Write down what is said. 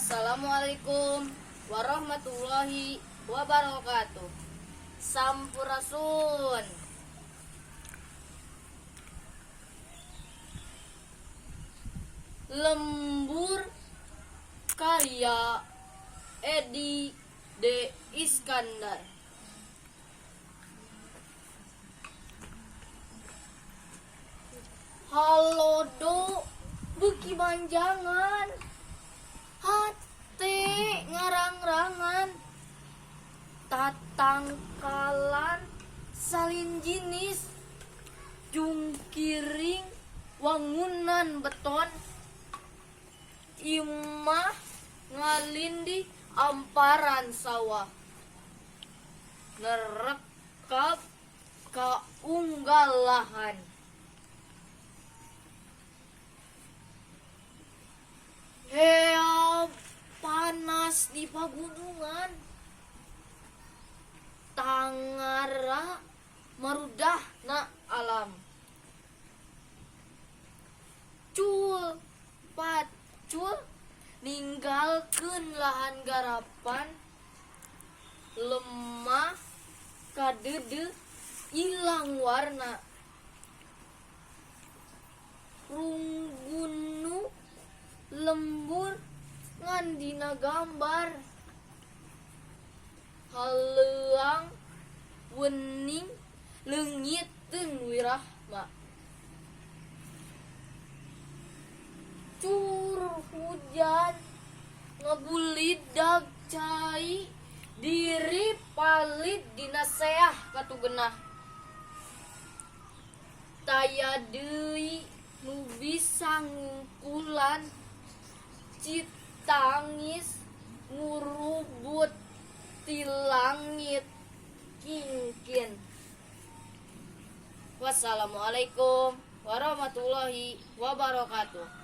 Assalamualaikum warahmatullahi wabarakatuh. Sampurasun. Lembur karya Edi D. Iskandar. Halo do, beki manjangan, hati ngarang-rangan, tatangkalan salin jinis, jungkiring wangunan beton, imah ngalindi amparan sawah, nerekap kaunggalahan. Hea panas di pagunungan, tangara marudah na alam. Cul pacul ninggalkeun lahan garapan, lemah kadede ilang warna. Runggunu lembur ngan dina gambar, haleuang wening leungiteun wirahma. Curug hujan ngebulidag cai, diri palit dina seah katugenah. Taya deui nu bisa ngungkulan, citangis ngurubut ti langit kingkin. Wassalamualaikum warahmatullahi wabarakatuh.